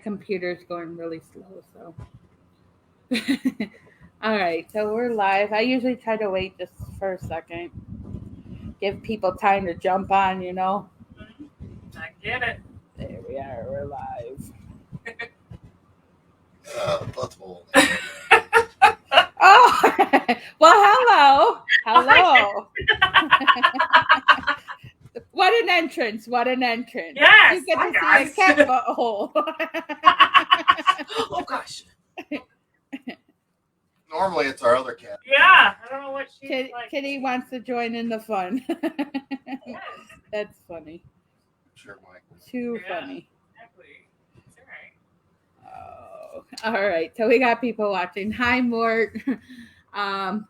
Computer's going really slow, so. All right, so we're live. I usually try to wait just for a second, give people time to jump on. Mhm. I get it. There we are, we're live. Butthole. Oh, well, hello. Hello. What an entrance. What an entrance. Yes. You get Hi, to see a guys. cat butthole. Oh, gosh. Normally it's our other cat. Yeah. I don't know what she's like. Kitty wants to join in the fun. Yes. That's funny. Sure, Mike. Too Yeah. funny. Exactly. It's Oh, all right. So we got people watching. Hi, Mort. Um,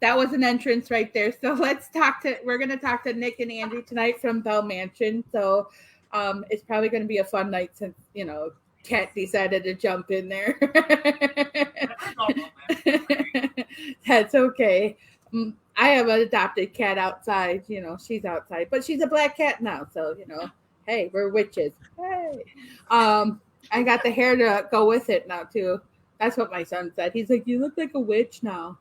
that was an entrance right there. So we're going to talk to Nick and Angie tonight from Bell Mansion. So it's probably going to be a fun night since, Kat decided to jump in there. all right. That's okay. I have an adopted cat outside. She's outside, but she's a black cat now. So, hey, we're witches. Hey. I got the hair to go with it now, too. That's what my son said. He's like, you look like a witch now.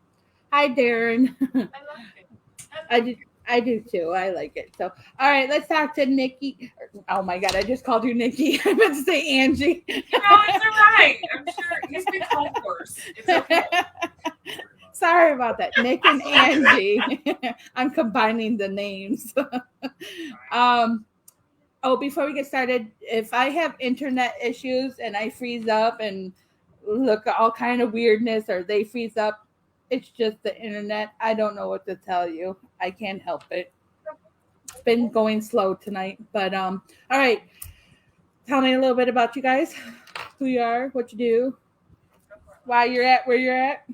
Hi, Darren. I like it. I do too. I like it. So, all right, let's talk to Nikki. Oh my God, I just called you Nikki. I meant to say Angie. It's all right. I'm sure he's been called worse. It's okay. Sorry about that. Nick and Angie. I'm combining the names. Before we get started, if I have internet issues and I freeze up and look all kind of weirdness or they freeze up, it's just the internet. I don't know what to tell you. I can't help it. It's been going slow tonight, but all right. Tell me a little bit about you guys. Who you are, what you do, why you're at where you're at.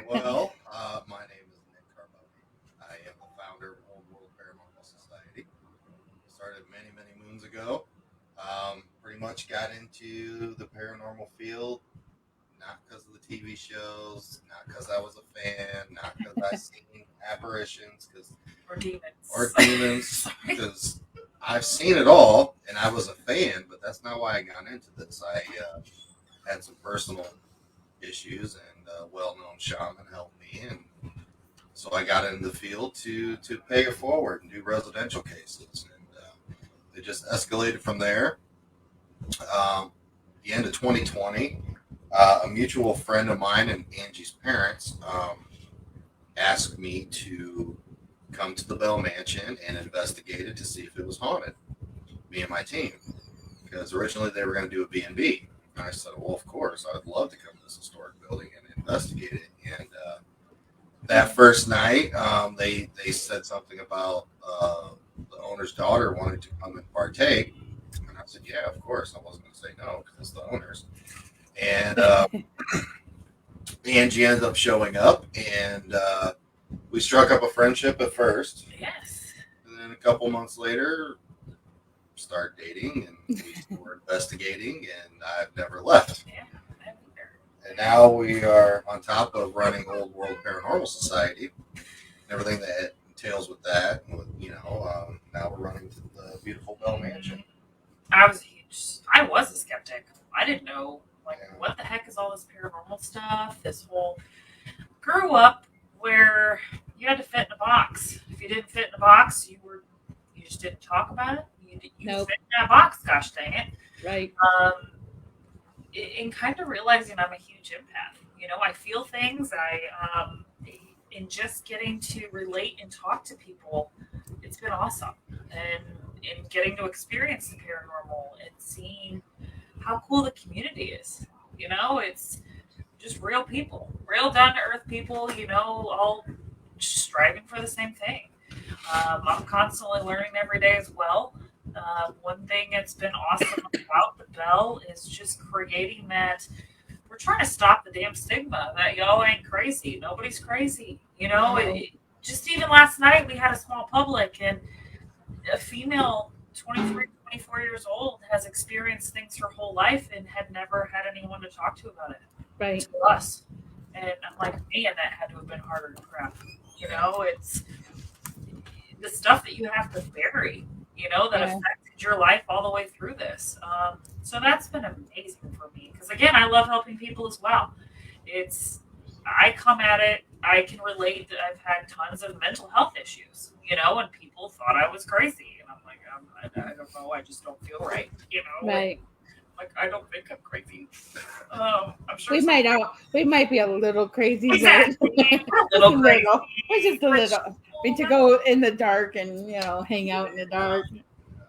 Well, my name is Nick Carboni. I am the founder of Old World Paranormal Society. Started many, many moons ago. Pretty much got into the paranormal field, not because of the TV shows, not because I was a fan, not because I seen apparitions, or demons, because I've seen it all, and I was a fan, but that's not why I got into this. I had some personal issues, and a well-known shaman helped me, and so I got into the field to pay it forward and do residential cases, and it just escalated from there. The end of 2020, a mutual friend of mine and Angie's parents asked me to come to the Bell Mansion and investigate it to see if it was haunted. Me and my team, because originally they were going to do a B&B. And I said, well, of course, I would love to come to this historic building and investigate it. And that first night, they said something about the owner's daughter wanted to come and partake. And I said, yeah, of course. I wasn't going to say no because it's the owners. And Angie ended up showing up, and we struck up a friendship at first. Yes. And then a couple months later, started dating, and we were investigating, and I've never left. Yeah. And now we are on top of running Old World Paranormal Society, and everything that entails with that. Now we're running to the beautiful Bell Mansion. I was a skeptic. I didn't know, what the heck is all this paranormal stuff? This whole grew up where you had to fit in a box. If you didn't fit in a box, you just didn't talk about it. You Nope. fit in that box. Gosh dang it! Right. And kind of realizing I'm a huge empath. I feel things. In just getting to relate and talk to people, it's been awesome. And in getting to experience the paranormal and seeing how cool the community is. It's just real people, real down to earth people, all striving for the same thing. I'm constantly learning every day as well. One thing that's been awesome about the Bell is just creating that. We're trying to stop the damn stigma that y'all ain't crazy. Nobody's crazy. Just even last night we had a small public, and a female 23, 24 years old has experienced things her whole life and had never had anyone to talk to about it. Right. To us. And I'm like, man, that had to have been harder to craft. It's the stuff that you have to bury, that affect your life all the way through this. So that's been amazing for me because again, I love helping people as well. I come at it. I can relate that I've had tons of mental health issues, and people thought I was crazy, and I'm like, I don't know, I just don't feel right, Right. like I don't think I'm crazy. I'm sure We might be a little crazy, exactly. but We're a little crazy. we're just a We're little. We to go in the dark and hang out in the dark.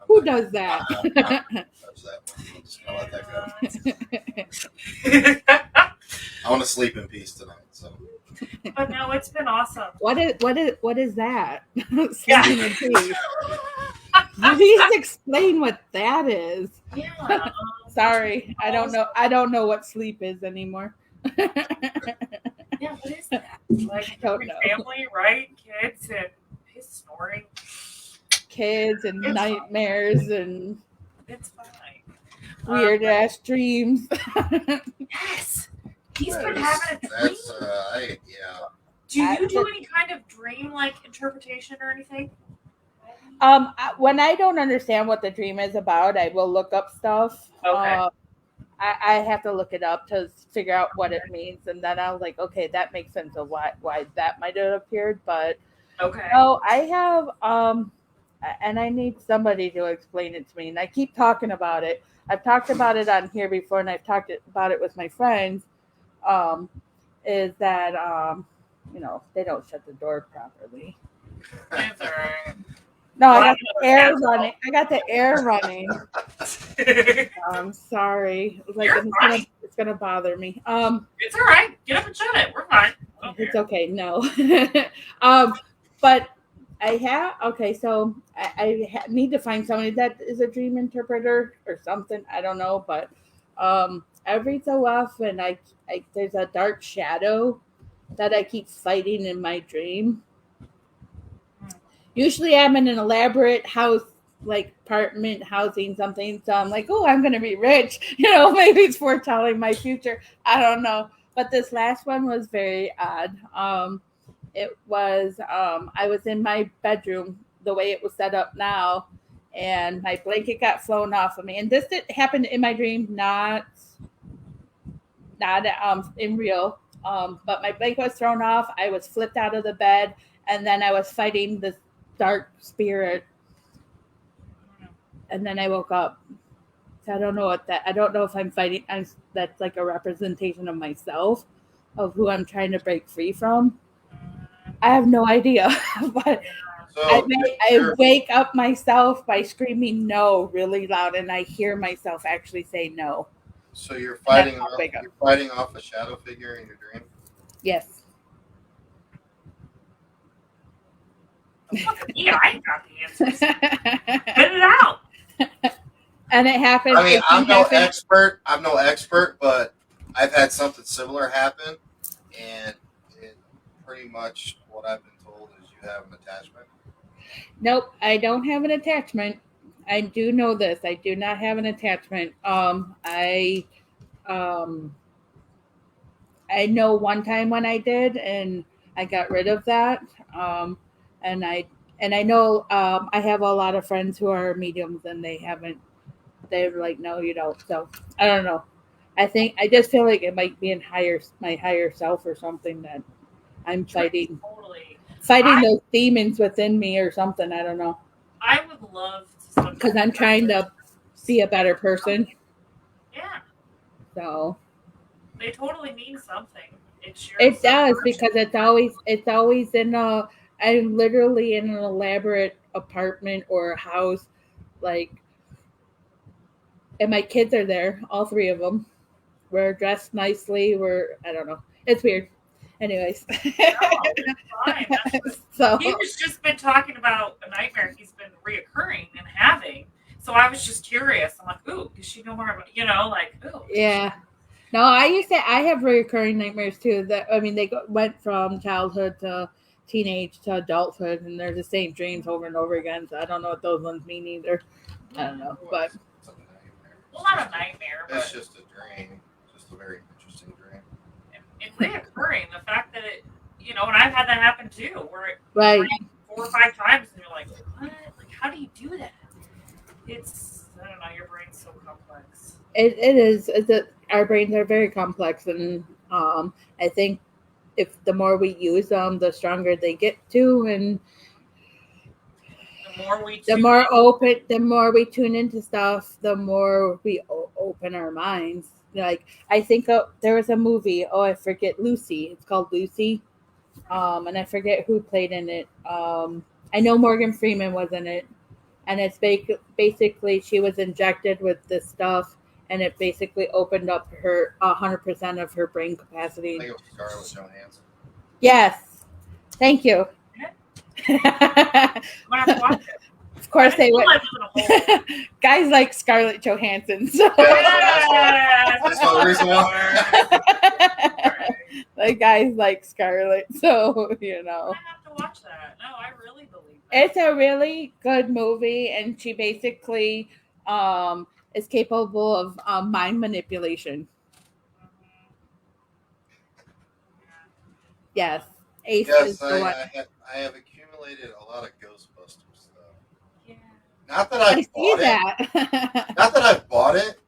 Who does that? Touch that one. I'm just gonna let that go. I want to sleep in peace tonight. So. But no, it's been awesome. What is that? Yeah. Sleeping in peace. Please explain what that is. Yeah. Sorry, I don't know what sleep is anymore. Yeah, what is that? Like Don't know. family, right? Kids and his snoring. Kids and It's nightmares and It's fine. weird ass dreams. Yes. He's been having a dream. Yeah. Do you do any kind of dream like interpretation or anything? When I don't understand what the dream is about, I will look up stuff. Okay. I have to look it up to figure out what it means, and then I was like, okay, that makes sense of why that might have appeared. But Okay. no, I have and I need somebody to explain it to me. And I keep talking about it. I've talked about it on here before, and I've talked about it with my friends. Is that they don't shut the door properly. It's all right. No, I got the air running. I'm sorry. Like it's gonna bother me. It's all right. Get up and shut it. We're fine. It's okay. No. But I have so I need to find somebody that is a dream interpreter or something. I don't know, but every so often I there's a dark shadow that I keep fighting in my dream. Usually I'm in an elaborate house, like apartment housing something. So I'm like, oh, I'm going to be rich. Maybe it's foretelling my future. I don't know. But this last one was very odd. It was, I was in my bedroom the way it was set up now, and my blanket got flown off of me. And this happened in my dream, not in real. But my blanket was thrown off. I was flipped out of the bed, and then I was fighting this dark spirit, and then I woke up. So I don't know I don't know if I'm fighting. That's like a representation of myself, of who I'm trying to break free from. I have no idea, but So I wake up myself by screaming no really loud, and I hear myself actually say no. So you're fighting off a shadow figure in your dream? Yes. Yeah, I ain't got the answers. Get it out. And it happened. I mean, I'm no expert, but I've had something similar happen, and pretty much what I've been told is you have an attachment. Nope, I don't have an attachment. I do know this. I do not have an attachment. I know one time when I did, and I got rid of that. And I know I have a lot of friends who are mediums, and they haven't. They're like, no, you don't. So I don't know. I just feel like it might be in my higher self or something that I'm fighting those demons within me or something. I don't know. I would love to, because I'm trying to be a better person. Yeah. So they totally mean something. It does, because it's always I'm literally in an elaborate apartment or a house, like, and my kids are there, all three of them. We're dressed nicely. I don't know. It's weird. Anyways. No, it's fine. So he was just been talking about a nightmare he's been reoccurring and having. So I was just curious. I'm like, ooh, does she know more about, ooh. Yeah. No, I have recurring nightmares too. They went from childhood to teenage to adulthood, and they're the same dreams over and over again. So I don't know what those ones mean either. I don't know, but well, not a nightmare, but it's just a dream, just a very interesting dream. And reoccurring, the fact that it, and I've had that happen too, where it right 4 or 5 times, and you're like, what? Like, how do you do that? It's, I don't know, your brain's so complex. It is. Our brains are very complex, and I think if the more we use them, the stronger they get too, and The more we the tune more in, open, the more we tune into stuff, the more we open our minds. Like I think there was a movie. Oh, I forget Lucy. It's called Lucy. And I forget who played in it. I know Morgan Freeman was in it, and it's basically she was injected with this stuff, and it basically opened up her 100% of her brain I capacity. think it was Scarlett Johansson. Yes, thank you. yeah, Of I'm gonna have to watch it. course, I they feel would. like in a hole. Guys like Scarlett Johansson, so Yes, That's the reason why. like guys like Scarlett, so I'm gonna have to watch that. No, I really believe that. it's a really good movie, and she basically is capable of mind manipulation. Mhm. Yeah. Yes, Ace is Yes, the one. I have accumulated a lot of Ghostbusters stuff. Yeah. Not that I I've see bought it. that. Not that I've bought it.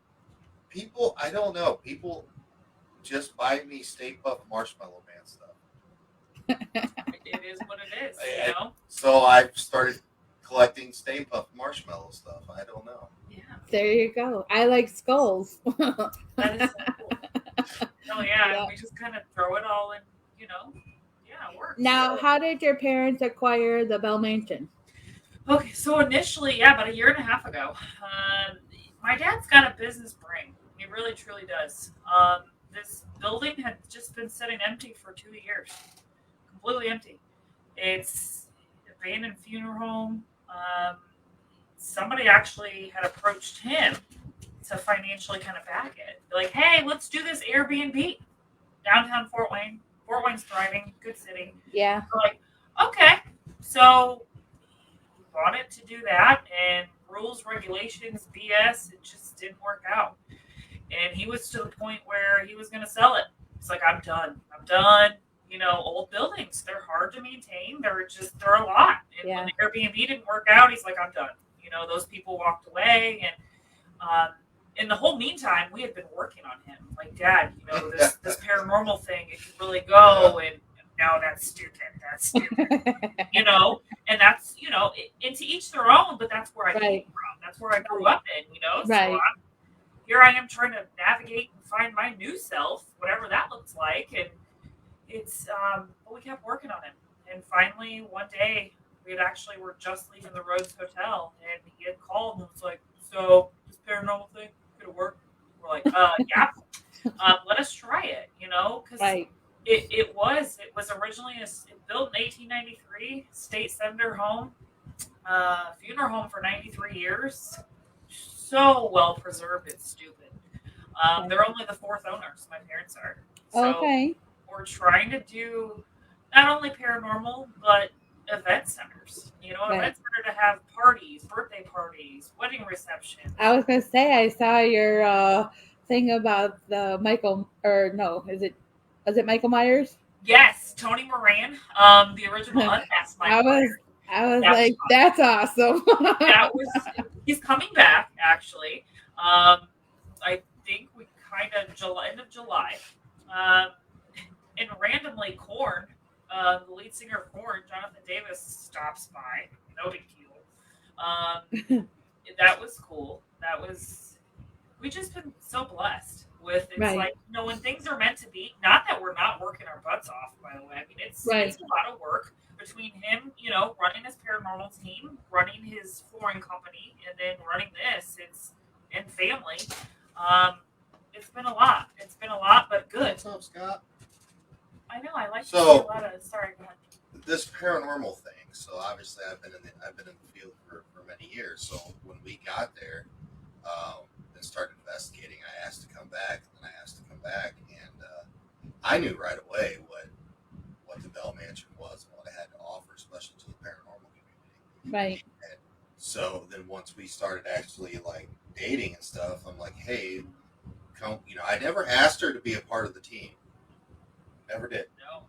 People, I don't know. People just buy me Stay Puft Marshmallow Man stuff. It is what it is, I- you know? So I've started collecting Stay Puft Marshmallow stuff. I don't know. Yeah. There you go. I like skulls. That is so cool. Oh yeah, Yeah. and we just kind of throw it all in, you know. Yeah, it works. Now, how did your parents acquire the Bell Mansion? Okay, so initially, yeah, about a year and a half ago, my dad's got a business brain. He really, truly does. This building had just been sitting empty for 2 years, completely empty. It's abandoned funeral home. Somebody actually had approached him to financially kind of back it. Like, hey, let's do this Airbnb downtown Fort Wayne. Fort Wayne's thriving, good city. Yeah. We're like, okay, so bought it to do that, and rules, regulations, BS, it just didn't work out. And he was to the point where he was going to sell it. He's like, I'm done. I'm done. You know, old buildings, they're hard to maintain. They're a lot. And when Yeah. the Airbnb didn't work out, he's like, I'm done. You know, those people walked away. And in the whole meantime, we had been working on him. Like, Dad, you know, this paranormal thing, it could really go. And no, that's stupid. That's stupid. You know, and that's, you know, and to each their own, but that's where I came Right. from. That's where I grew up in, you know. So Right. here I am trying to navigate and find my new self, whatever that looks like. And it's, but we kept working on it. And finally, one day, were just leaving the Rhodes Hotel, and he had called and was like, "So this paranormal thing gonna work?" We're like, "Yeah, let us try it," you know, because Right. it was originally built in 1893, state senator home, funeral home for 93 years, so well preserved, it's stupid. They're only the fourth owners. My parents are. So Okay. we're trying to do not only paranormal but event centers. You know, Right. event center to have parties, birthday parties, wedding receptions. I was gonna say I saw your thing about the Michael, or no, was it Michael Myers? Yes, Tony Moran, the original Unmasked I Michael was Myers. I was That was like, that's awesome. That was he's coming back actually. I think we kind of end of July. Um, and randomly, Korn, the lead singer of Korn, Jonathan Davis, stops by. No big deal. That was cool. We just been so blessed with it's Right. like, you know, when things are meant to be, not that we're not working our butts off, by the way. I mean, it's Right. a lot of work between him, you know, running his paranormal team, running his flooring company, and then running this. And family. It's been a lot. It's been a lot, but good. What's up, Scott? I know. I like to So- see a lot of. Sorry, go ahead. This paranormal thing. So obviously, I've been in the field for many years. So when we got there, and started investigating, I asked to come back, and I asked to come back, and I knew right away what the Bell Mansion was and what it had to offer, especially to the paranormal community. Right. And so then once we started actually like dating and stuff, I'm like, hey, come. You know, I never asked her to be a part of the team. Never did. No.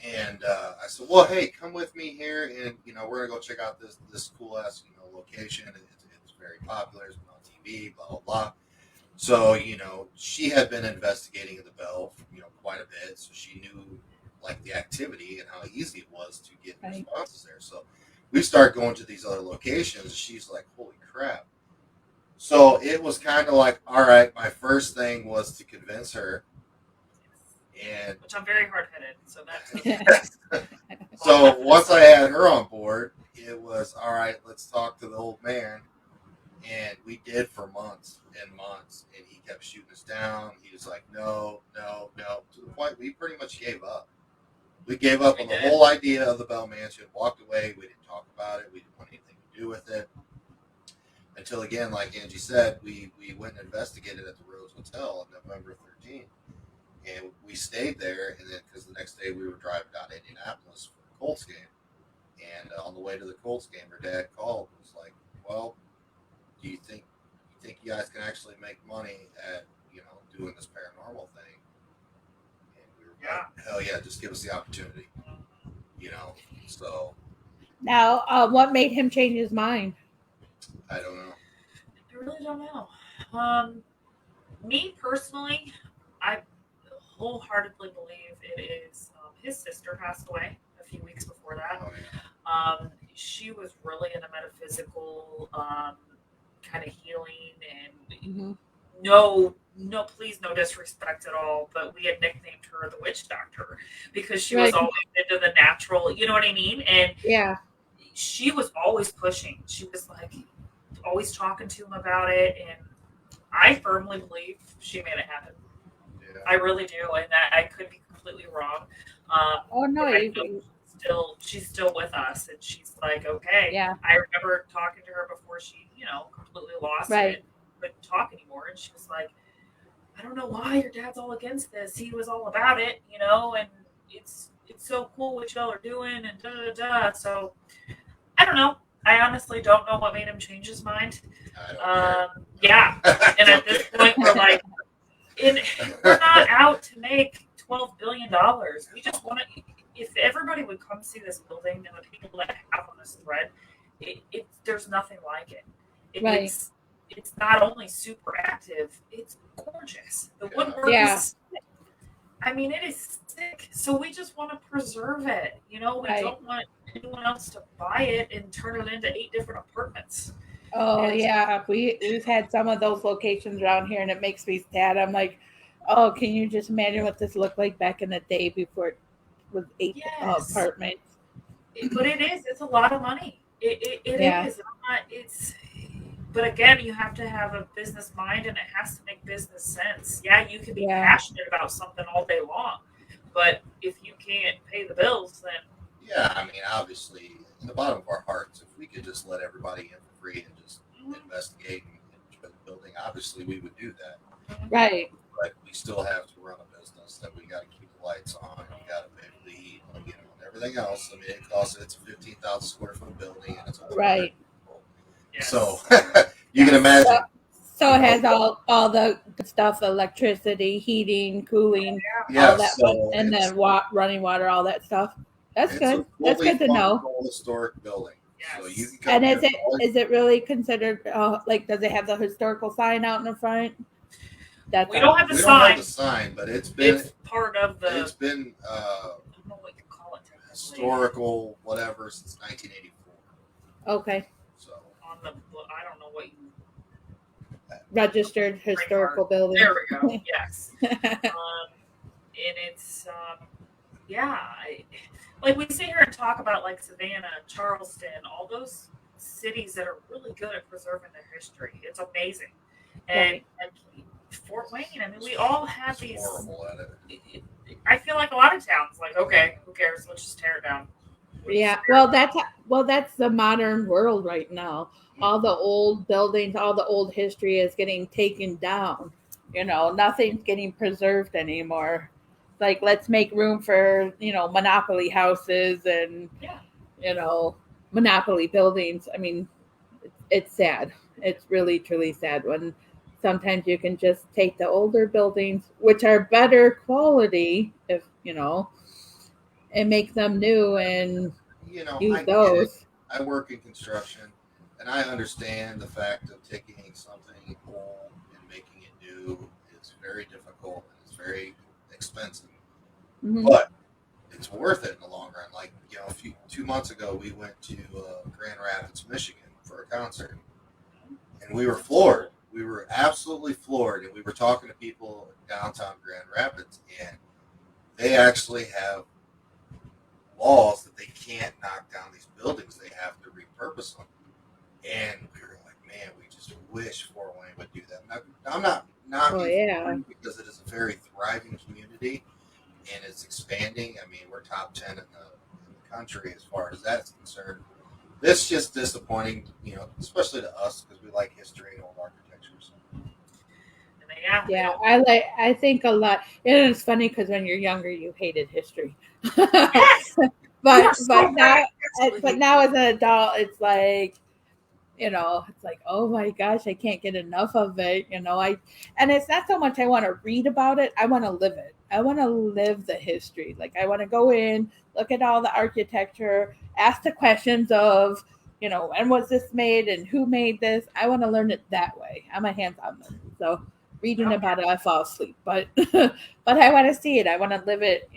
And I said, well, hey, come with me here, and you know, we're gonna go check out this cool ass location. It's very popular. It's been on TV, blah blah blah. So she had been investigating the Bell, quite a bit. So she knew like the activity and how easy it was to get Right. responses there. So we start going to these other locations. And she's like, "Holy crap!" So it was kind of like, all right. My first thing was to convince her, and Which I'm very hard headed, so that's so once I had her on board, it was all right. Let's talk to the old man. And we did for months and months, and he kept shooting us down. He was like, no, no, no, to the point we pretty much gave up. We gave up on the whole idea of the Bell Mansion, walked away. We didn't talk about it. We didn't want anything to do with it. Until, again, like Angie said, we went and investigated at the Rose Hotel on November 13th. And we stayed there, and then because the next day we were driving down to Indianapolis for the Colts game. And on the way to the Colts game, her dad called and was like, well, do you think you guys can actually make money at doing this paranormal thing? And we were like, hell yeah, just give us the opportunity. So Now, what made him change his mind? I don't know. I really don't know. Me personally, I wholeheartedly believe it is his sister passed away a few weeks before that. Oh, yeah. She was really into metaphysical kind of healing, and no, please, no disrespect at all, but we had nicknamed her the witch doctor because she was always into the natural, you know what I mean? And yeah, she was always pushing. She was like always talking to him about it, and I firmly believe she made it happen. Yeah. I really do, and that I could be completely wrong. Oh no, she's still with us, and she's like, okay. Yeah. I remember talking to her before she, completely lost it, couldn't talk anymore, and she was like, I don't know why your dad's all against this. He was all about it, and it's so cool what y'all are doing, and da da da. So I don't know. I honestly don't know what made him change his mind. Yeah, and at this point, we're like, we're not out to make $12 billion. We just want to. If everybody would come see this building and the people that have on this thread, there's nothing like it. It's not only super active, it's gorgeous. The woodwork is sick. I mean, it is sick. So we just want to preserve it. We don't want anyone else to buy it and turn it into 8 different apartments. Oh, yeah. We've had some of those locations around here, and it makes me sad. I'm like, oh, can you just imagine what this looked like back in the day before it was 8 apartments? But it is. It's a lot of money. It is. But again, you have to have a business mind, and it has to make business sense. Yeah, you can be passionate about something all day long, but if you can't pay the bills, then... Yeah, I mean, obviously, in the bottom of our hearts, if we could just let everybody in for free and just investigate and enjoy the building, obviously we would do that. Right. But we still have to run a business that we got to keep the lights on, and we got to pay for the heat, and everything else. I mean, it's a 15,000 square foot building, and it's a right. Yes. So you can imagine. So it has all the stuff: electricity, heating, cooling, all that, and then running water, all that stuff. That's good. That's good to know. Historic building. Yes. So you can come. And is it really considered like? Does it have the historical sign out in the front? We don't have the sign. We don't have the sign, but it's part of the. It's been I don't know what you call it. Historical, whatever, since 1984. Okay. So on the, I don't know what you. Registered historical building. There we go. Yes. And it's like we sit here and talk about like Savannah, Charleston, all those cities that are really good at preserving their history. It's amazing. And Fort Wayne, I mean, we all have these. Horrible at it. I feel like a lot of towns, like, okay, who cares? Let's just tear it down. That's the modern world right now. All the old buildings, all the old history is getting taken down. Nothing's getting preserved anymore. Like, let's make room for, monopoly houses and, monopoly buildings. I mean, it's sad. It's really, truly sad when sometimes you can just take the older buildings, which are better quality, and make them new and use those. I work in construction, and I understand the fact of taking something old and making it new is very difficult and it's very expensive, Mhm. but it's worth it in the long run. Like, 2 months ago, we went to Grand Rapids, Michigan for a concert, and we were floored. We were absolutely floored, and we were talking to people in downtown Grand Rapids, and they actually have walls that they can't knock down these buildings. They have to repurpose them. And we were like, man, we just wish Fort Wayne would do that. I'm not knocking Oh Fort yeah. Wayne because it is a very thriving community and it's expanding. I mean, we're top 10 in the country as far as that's concerned. This just disappointing, especially to us because we like history and old architecture. So. Yeah, Yeah, I think a lot. It is funny because when you're younger, you hated history, yes, you but are so now, right. but now as an adult, it's like, it's like, oh my gosh, I can't get enough of it. And it's not so much I want to read about it, I want to live it. I want to live the history. Like, I want to go in, look at all the architecture, ask the questions of, when was this made and who made this. I want to learn it that way. I'm a hands-on learner, so reading Okay. about it, I fall asleep. But but I want to see it. I want to live it.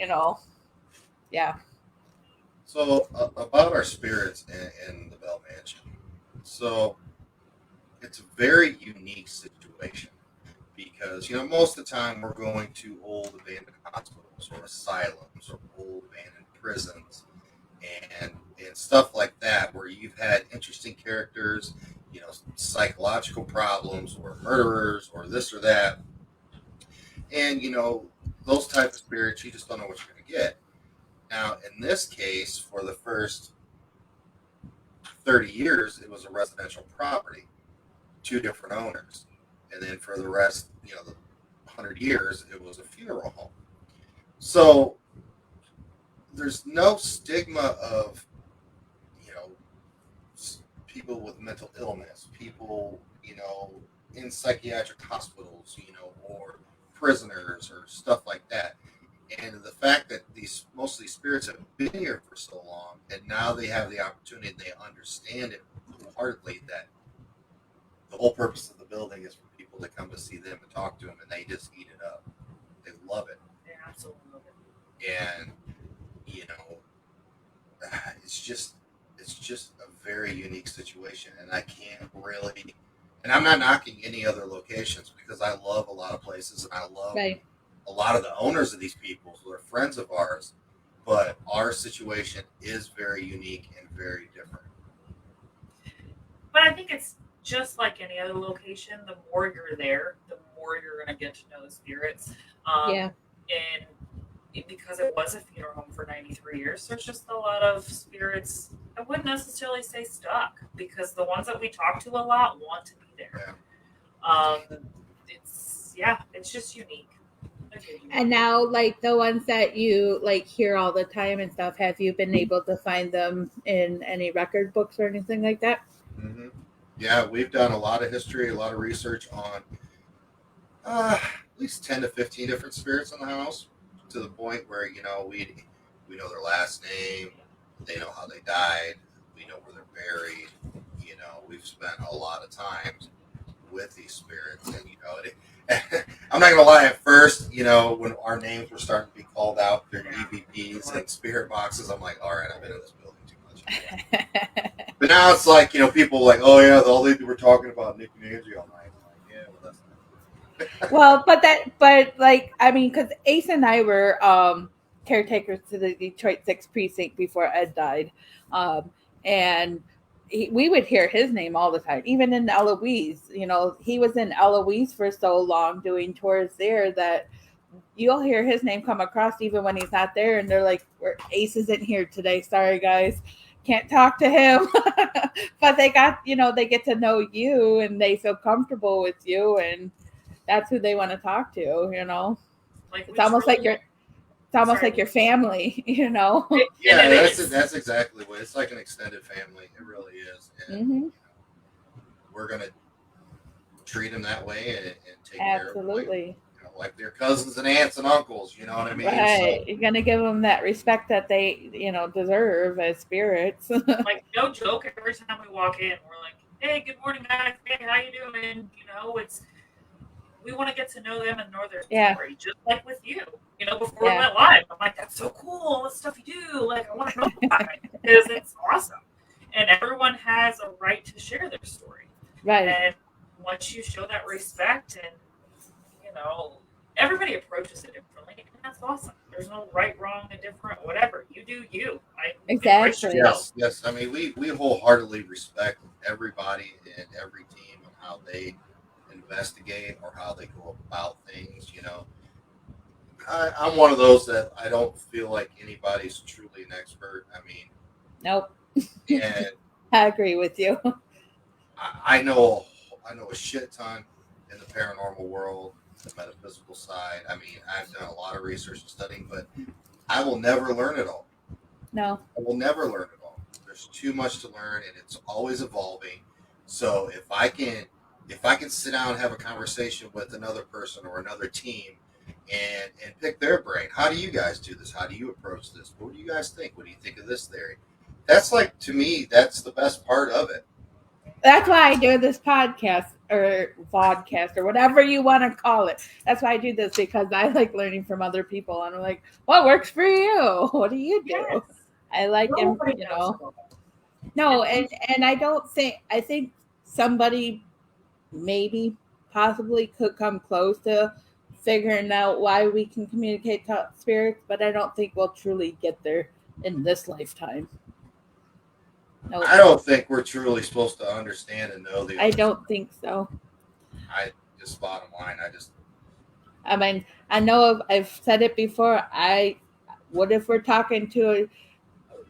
Yeah. So about our spirits in the Bell Mansion. So it's a very unique situation because most of the time we're going to old abandoned hospitals or asylums or old abandoned prisons and stuff like that where you've had interesting characters, psychological problems or murderers or this or that, and those type of spirits you just don't know what you're going to get. Now in this case, for the first 30 years, it was a residential property, two different owners. And then for the rest, the 100 years, it was a funeral home. So there's no stigma of, people with mental illness, people, in psychiatric hospitals, or prisoners or stuff like that. And the fact that most of these spirits have been here for so long, and now they have the opportunity, they understand it wholeheartedly that the whole purpose of the building is for people to come to see them and talk to them, and they just eat it up. They love it, Yeah, absolutely. and you know, it's just a very unique situation, and I can't really. And I'm not knocking any other locations because I love a lot of places, and I love Right. a lot of the owners of these people who are friends of ours. But our situation is very unique and very different. But I think it's just like any other location. The more you're there, the more you're going to get to know the spirits. Yeah. And because it was a funeral home for 93 years, there's just a lot of spirits. I wouldn't necessarily say stuck because the ones that we talk to a lot want to be there. It's just unique. And now, like the ones that you like hear all the time and stuff, have you been able to find them in any record books or anything like that? Mm-hmm. Yeah, we've done a lot of history, a lot of research on at least 10 to 15 different spirits in the house, to the point where we know their last name, they know how they died, we know where they're buried. We've spent a lot of time with these spirits, and I'm not gonna lie. At first, when our names were starting to be called out through EVPs and spirit boxes, I'm like, all right, I've been in this building too much. But now it's like, people like, oh yeah, all they were talking about Nick and Angie all night. I'm like, yeah, well that's not. Well, I mean, because Ace and I were caretakers to the Detroit 6th precinct before Ed died, and we would hear his name all the time, even in Eloise. He was in Eloise for so long doing tours there that you'll hear his name come across even when he's not there, and they're like, Ace isn't here today. Sorry, guys. Can't talk to him. But they get to know you, and they feel comfortable with you, and that's who they want to talk to. Like It's almost like your family. Yeah, is. that's exactly what it's like. An extended family, it really is, and we're gonna treat them that way and take care of them like their cousins and aunts and uncles. You know what I mean? Right. So, You're gonna give them that respect that they deserve as spirits. Like, no joke, every time we walk in, we're like, hey, good morning, guys. Hey, how you doing? We want to get to know them and know their Yeah, story, just like with you. Before we yeah, went live, I'm like, that's so cool, all the stuff you do. Like, I want to know about it because it's awesome. And everyone has a right to share their story. right. And once you show that respect and, you know, everybody approaches it differently, and that's awesome. There's no right, wrong, indifferent, whatever. You do you. I embrace Exactly. yourself. Yes. I mean, we wholeheartedly respect everybody and every team and how they investigate or how they go about things. I'm one of those that I don't feel like anybody's truly an expert. I mean, Nope. and I agree with you. I know a shit ton in the paranormal world, the metaphysical side. I mean, I've done a lot of research and studying, but I will never learn it all. No. I will never learn it all. There's too much to learn, and it's always evolving. So if I can sit down and have a conversation with another person or another team, and pick their brain, how do you guys do this? How do you approach this? What do you guys think? What do you think of this theory? That's like, to me, that's the best part of it. That's why I do this podcast or vodcast or whatever you want to call it. That's why I do this because I like learning from other people, and I'm like, what works for you? What do you do? Yes. I like him, Nobody knows it all. No, And and I think somebody maybe possibly could come close to figuring out why we can communicate to spirits, but I don't think we'll truly get there in this lifetime. No, I don't think we're truly supposed to understand and know the I other side. don't think so. I just bottom line, I just I mean, I know I've said it before. What if we're talking to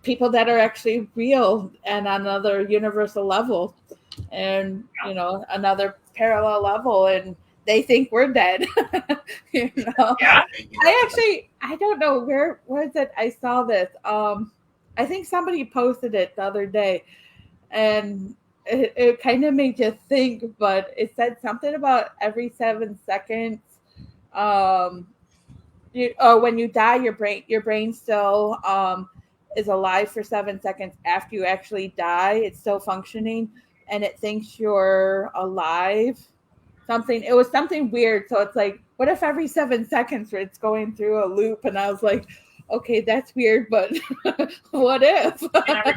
people that are actually real and on another universal level, and another parallel level, and they think we're dead. you know, yeah, I don't know where is it. I saw this. I think somebody posted it the other day, and it kind of made you think. But it said something about every 7 seconds. Um, when you die, your brain still is alive for 7 seconds after you actually die. It's still functioning, and it thinks you're alive. It was something weird. So it's like, what if every 7 seconds it's going through a loop? And I was like, okay, that's weird, but what if?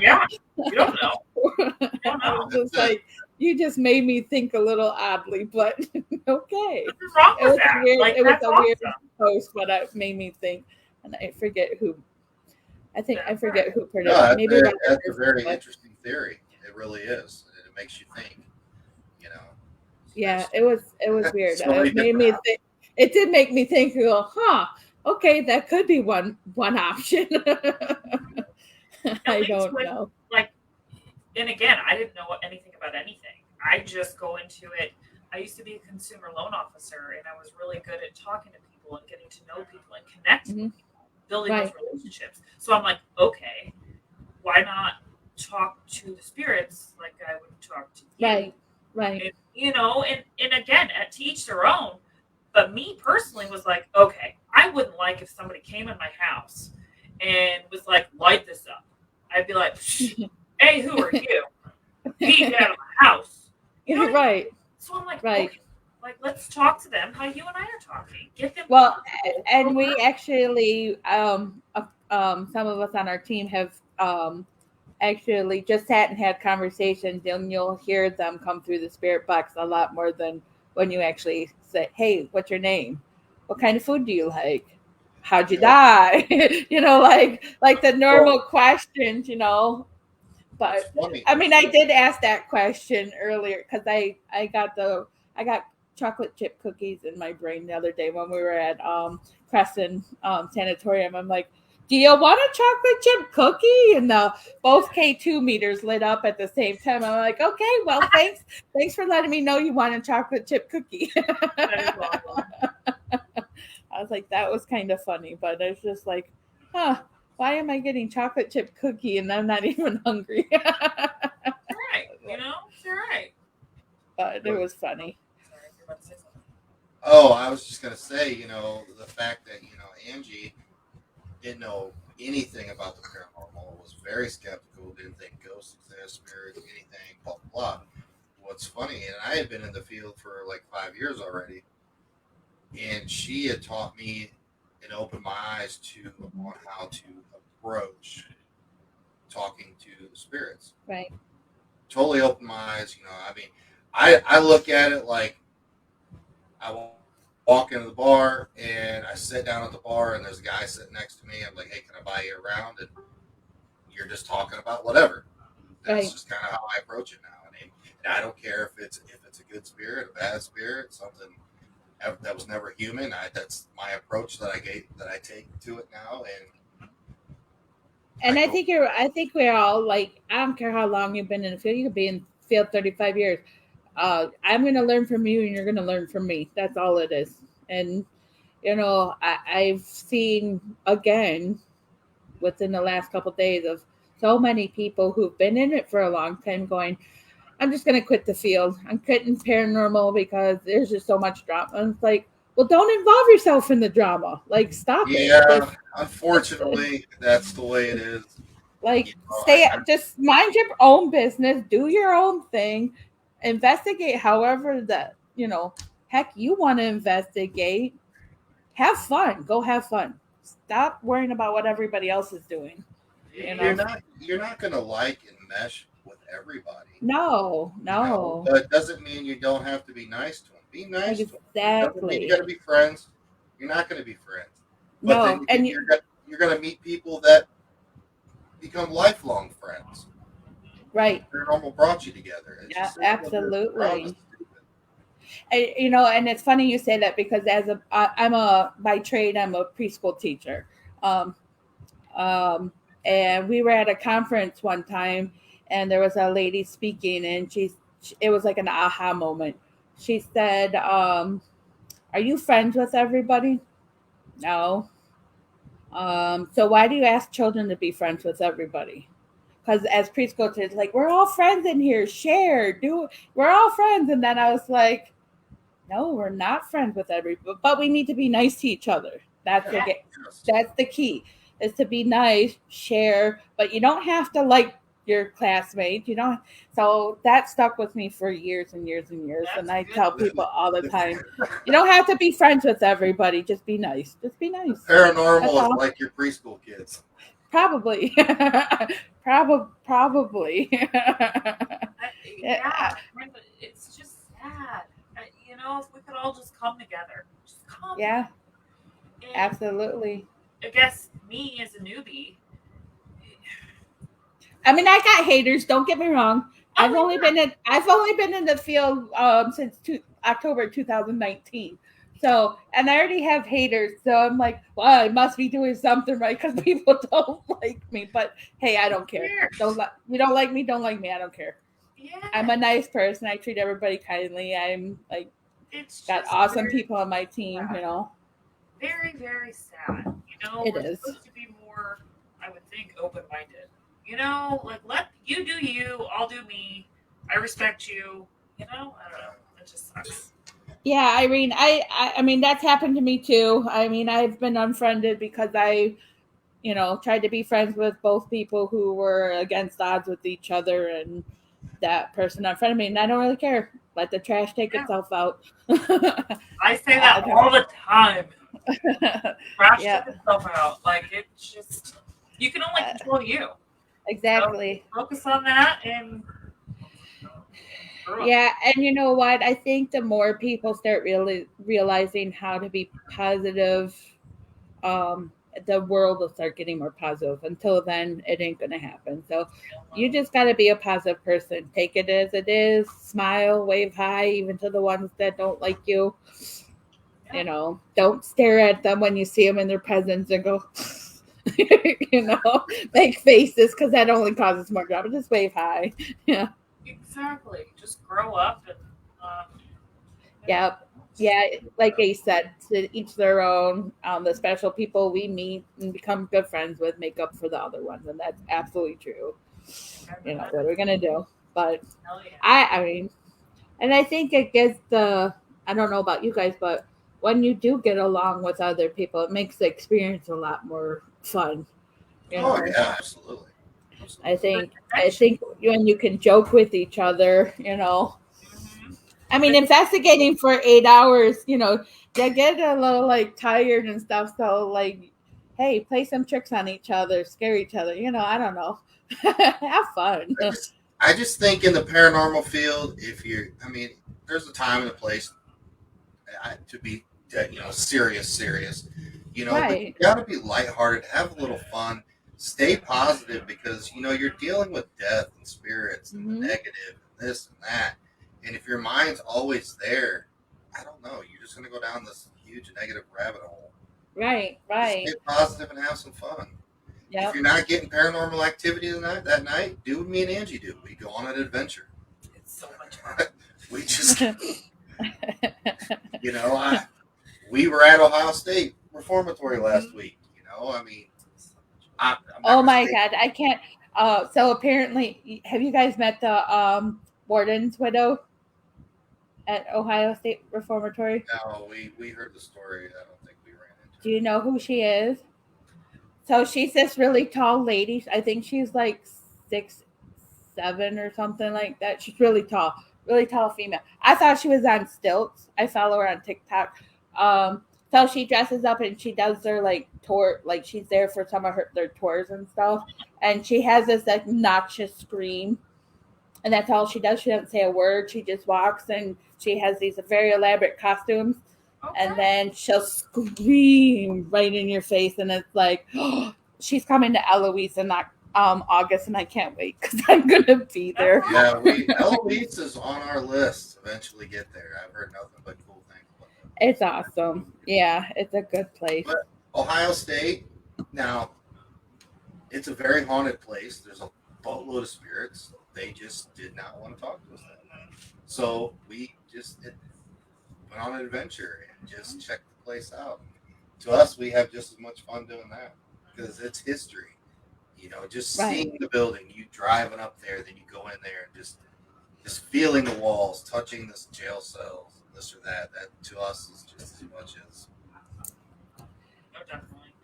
yeah, you don't know. You don't I know. was just like, you just made me think a little oddly, but okay. Nothing wrong It with was that. weird. Like, It was that's a weird awesome. post, but it made me think, and I forget who. I That's forget right. who put no, it. Maybe that's a very but interesting theory. It really is. It makes you think. You know, yeah, there's it was weird. so many It made different me think. It did make me think. Go, huh? Okay, that could be one option. At I least don't with, know. like, and again, I didn't know anything about anything. I just go into it. I used to be a consumer loan officer, and I was really good at talking to people and getting to know people and connecting Hmm. with people, building those Right, relationships. So I'm like, okay, why not talk to the spirits like I would talk to you? right, right. And again, to each their own. But me personally was like, okay, I wouldn't like if somebody came in my house and was like, light this up. I'd be like, hey, who are you? Get out of my house. You know what I mean? Right, So I'm like, right. okay, like let's talk to them how you and I are talking. Get them Well, comfortable for a and we while. actually, some of us on our team have actually just sat and had conversations, and you'll hear them come through the spirit box a lot more than when you actually say, "Hey, what's your name? What kind of food do you like? How'd you yeah. die?" like the Well, normal questions, it's But funny. I mean, I did ask that question earlier because I got chocolate chip cookies in my brain the other day when we were at Crescent Sanatorium. I'm like, do you want a chocolate chip cookie? And both K2 meters lit up at the same time. I'm like, okay, well, thanks for letting me know you want a chocolate chip cookie. That is awesome. I was like, that was kind of funny, but it's just like, huh, why am I getting chocolate chip cookie and I'm not even hungry? You're right. You're right. But it was funny. Sorry, you're about to say something. Oh, I was just gonna say, the fact that Angie didn't know anything about the paranormal, was very skeptical, didn't think ghosts exist, spirits, anything, blah blah blah. what's funny, and I had been in the field for like 5 years already, and she had taught me and opened my eyes to on how to approach talking to the spirits. Right. Totally opened my eyes. I mean, I look at it like I walk into the bar and I sit down at the bar and there's a guy sitting next to me. I'm like, hey, can I buy you a round? And you're just talking about whatever. That's Right. just kind of how I approach it now. I mean, and I don't care if it's a good spirit, a bad spirit, something that was never human. That's my approach that I take to it now. And I think we're all like, I don't care how long you've been in the field. You could be in the field 35 years. I'm going to learn from you and you're going to learn from me. That's all it is. And, I've seen again within the last couple of days of so many people who've been in it for a long time going, I'm just going to quit the field. I'm quitting paranormal because there's just so much drama. And it's like, well, don't involve yourself in the drama. Like, stop it. Yeah, unfortunately, that's the way it is. Like, just mind your own business, do your own thing, investigate however heck you want to investigate. Have fun. Go have fun. Stop worrying about what everybody else is doing. You're not going to like and mesh with everybody. No. But it doesn't mean you don't have to be nice to them. Be nice to them. Exactly. You got to be friends. You're not going to be friends. But No, then you're going to meet people that become lifelong friends. Right. Paranormal brought you together. Yeah, absolutely. And it's funny you say that because by trade, I'm a preschool teacher. And we were at a conference one time and there was a lady speaking and it was like an aha moment. She said, are you friends with everybody? No. So why do you ask children to be friends with everybody? Because as preschool kids, like, we're all friends in here, we're all friends. And then I was like, no, we're not friends with everybody, but we need to be nice to each other. That's the key, is to be nice, share, but you don't have to like your classmates. You don't. So that stuck with me for years and years and years. And I tell people all the time, you don't have to be friends with everybody. Just be nice. Just be nice. Paranormal is like your preschool kids. Probably. Probably. Yeah. It's just sad. If we could all just come together. Just come. Yeah. And absolutely. I guess me as a newbie. I mean, I got haters. Don't get me wrong. I've only been in the field since October 2019. So, and I already have haters. So I'm like, well, I must be doing something right because people don't like me. But hey, I don't care. You don't like me. Don't like me. I don't care. Yeah. I'm a nice person. I treat everybody kindly. I'm like, got awesome people on my team. Sad. Very, very sad. We're supposed to be more, I would think, open-minded. Like, let you do you, I'll do me. I respect you. I don't know. It just sucks. Yeah, Irene, I mean, that's happened to me too. I mean, I've been unfriended because I, tried to be friends with both people who were against odds with each other, and that person unfriended me, and I don't really care. Let the trash take itself out. I say that all the time. Trash take itself out. Like, it's just, you can only control you. Exactly. So focus on that and. Yeah, and you know what? I think the more people start realizing how to be positive, the world will start getting more positive. Until then, it ain't going to happen. So you just got to be a positive person. Take it as it is. Smile, wave hi, even to the ones that don't like you. Don't stare at them when you see them in their presence and go, make faces, because that only causes more drama. Just wave hi. Yeah. Exactly. Just grow up and. Yep. Yeah, like I said, to each their own. The special people we meet and become good friends with make up for the other ones, and that's absolutely true. What are we gonna do? But I mean, and I think it gets I don't know about you guys, but when you do get along with other people, it makes the experience a lot more fun. Oh yeah, absolutely. I think when you can joke with each other, I mean, investigating for 8 hours, they get a little like tired and stuff. So like, hey, play some tricks on each other, scare each other. I don't know. Have fun. I just think in the paranormal field, there's a time and a place to be, serious, but you Right. got to be lighthearted, have a little fun, stay positive because, you're dealing with death and spirits and the Hmm. negative and this and that. And if your mind's always there, I don't know, you're just going to go down this huge negative rabbit hole. Right. Just Right. stay positive and have some fun. If Yep. you're not getting paranormal activity that night, do what me and Angie do. We go on an adventure. It's so much fun. We just, we were at Ohio State Reformatory last week. I'm Oh not my say, God, I can't. So apparently, have you guys met the warden's widow at Ohio State Reformatory? no, we heard the story. I don't think we ran into Do you know who she is? So she's this really tall lady. I think she's like 6'7" or something like that. She's really tall female. I thought she was on stilts. I follow her on TikTok. So she dresses up and she does their like tour, like she's there for some of their tours and stuff. And she has this like obnoxious scream, and that's all she does. She doesn't say a word. She just walks, and she has these very elaborate costumes, and Okay. then she'll scream right in your face, and it's like, she's coming to Eloise in August, and I can't wait because I'm gonna be there. it. Yeah, Eloise is on our list. Eventually get there. I've heard nothing but cool things about it. It's awesome. Yeah, it's a good place. But Ohio State, now, it's a very haunted place. There's a boatload of spirits. They just did not want to talk to us that night. So we just went on an adventure and just checked the place out. To us, we have just as much fun doing that because it's history. Just Right. seeing the building, you driving up there, then you go in there and just feeling the walls, touching this jail cells, this or that. That to us is just as much as. No, definitely.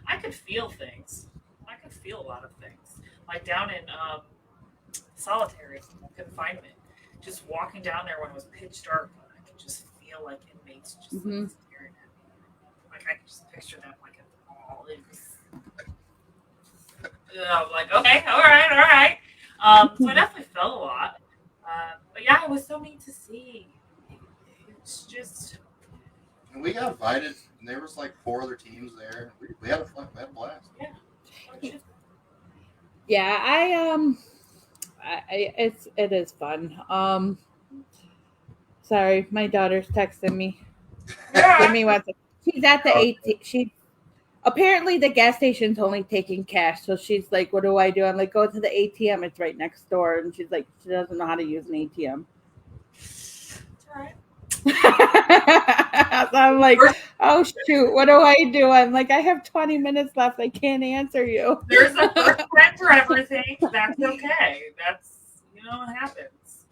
I could feel things. I could feel a lot of things. Like down in solitary confinement, just walking down there when it was pitch dark, I could just feel like inmates just Hmm. like staring at me. Like I could just picture them like at the mall. It was, I'm like, okay, all right, all right. So I definitely felt a lot. But yeah, it was so neat to see. It's just, And we got invited, and there was like 4 other teams there. We had a fun, we had a blast. yeah. It's just Yeah, it is fun. Sorry, my daughter's texting me. Give me one second. She's at the Okay. 18. She apparently the gas station's only taking cash, so she's like, "What do I do?" I'm like, "Go to the ATM. It's right next door." And she's like, she doesn't know how to use an ATM. it's all right. So I'm like, "Oh shoot, what do I do?" I'm like, "I have 20 minutes left. I can't answer you." There's a first time for everything. That's okay. That's it happens.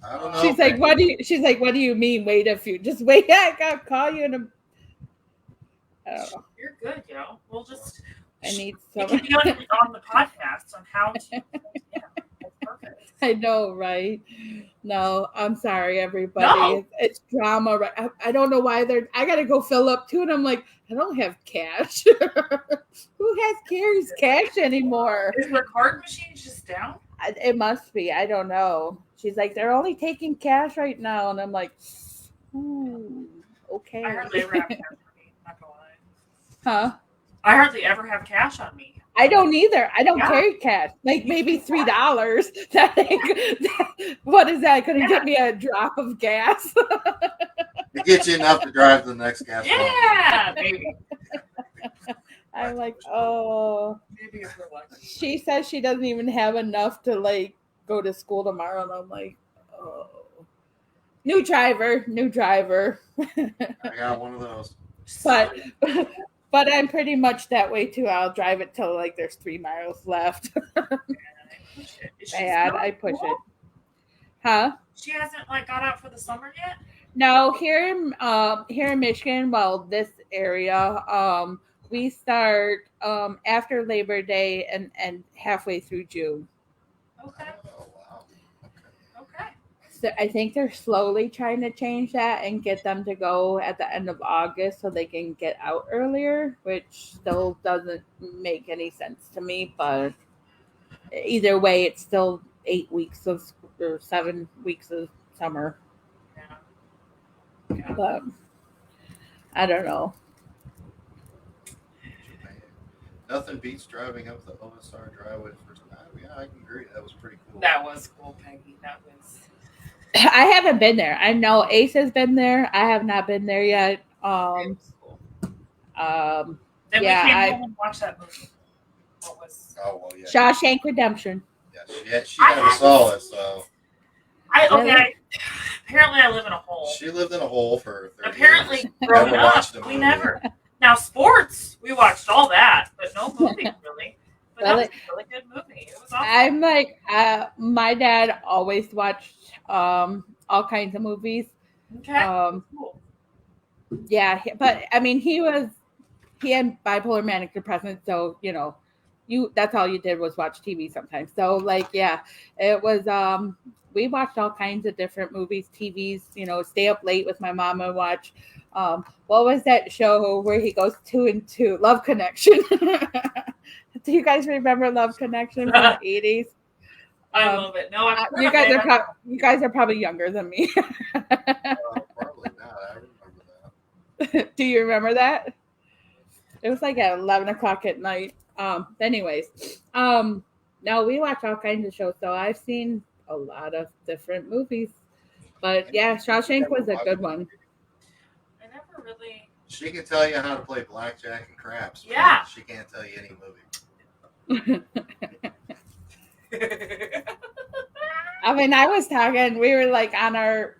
I don't know. She's like, "What do you?" She's like, "What do you mean? Wait a few. Just wait. I gotta call you in a." I don't know. You're good, yo. We'll just I need you some. can be on the podcast on how to. Yeah, that's perfect. I know, right? No, I'm sorry, everybody. No. It's drama. Right? I don't know why they're. I gotta go fill up too, and I'm like, I don't have cash. Who carries cash anymore? Is their card machine just down? It must be. I don't know. She's like, they're only taking cash right now, and I'm like, ooh, okay. I hardly ever have cash on me. Not gonna lie. Huh? I hardly ever have cash on me. I don't either. I don't Yeah. carry cash. Like maybe $3. What is that? Gonna get me a drop of gas? It gets you enough to drive to the next gas pump. Yeah, maybe. I'm like, oh. Maybe if we're lucky. She says she doesn't even have enough to like go to school tomorrow, and I'm like, oh. New driver. I got one of those. But but I'm pretty much that way too. I'll drive it till like there's 3 miles left. Bad. I push it. Huh? She hasn't like got out for the summer yet. No, here in Michigan, well, this area, we start after Labor Day and halfway through June. Okay. Oh wow. Okay. Okay. I think they're slowly trying to change that and get them to go at the end of August so they can get out earlier, which still doesn't make any sense to me. But either way, it's still 8 weeks of or 7 weeks of summer. Yeah. But I don't know. Nothing beats driving up the OSR driveway the first time. Yeah, I can agree. That was pretty cool. That was cool, Peggy. That was. I haven't been there. I know Ace has been there. I have not been there yet. It was cool. Um, Then yeah, we came home and watched that movie. What was? Oh well, yeah. Shawshank Redemption. Yeah, she never saw it, so Apparently, I live in a hole. she lived in a hole for 30 Apparently, years. growing Never up, watched a we movie. never. Now, sports, we watched all that, but no movie really. But that was a really good movie. It was awesome. I'm like, my dad always watched all kinds of movies. Okay. Cool. Yeah, but I mean, he had bipolar manic depression, so that's all you did was watch TV sometimes. So like, yeah, it was. We watched all kinds of different movies, TVs. Stay up late with my mom and watch. What was that show where he goes 2 and 2? Love Connection. Do you guys remember Love Connection from the 80s? I love it. No, you guys are probably younger than me. Probably not. I remember that. Do you remember that? It was like at 11 o'clock at night. Anyways, no, we watch all kinds of shows, so I've seen a lot of different movies. But yeah, Shawshank was a good one. I never really. She can tell you how to play blackjack and craps. Yeah. She can't tell you any movie. I mean, I was talking, we were like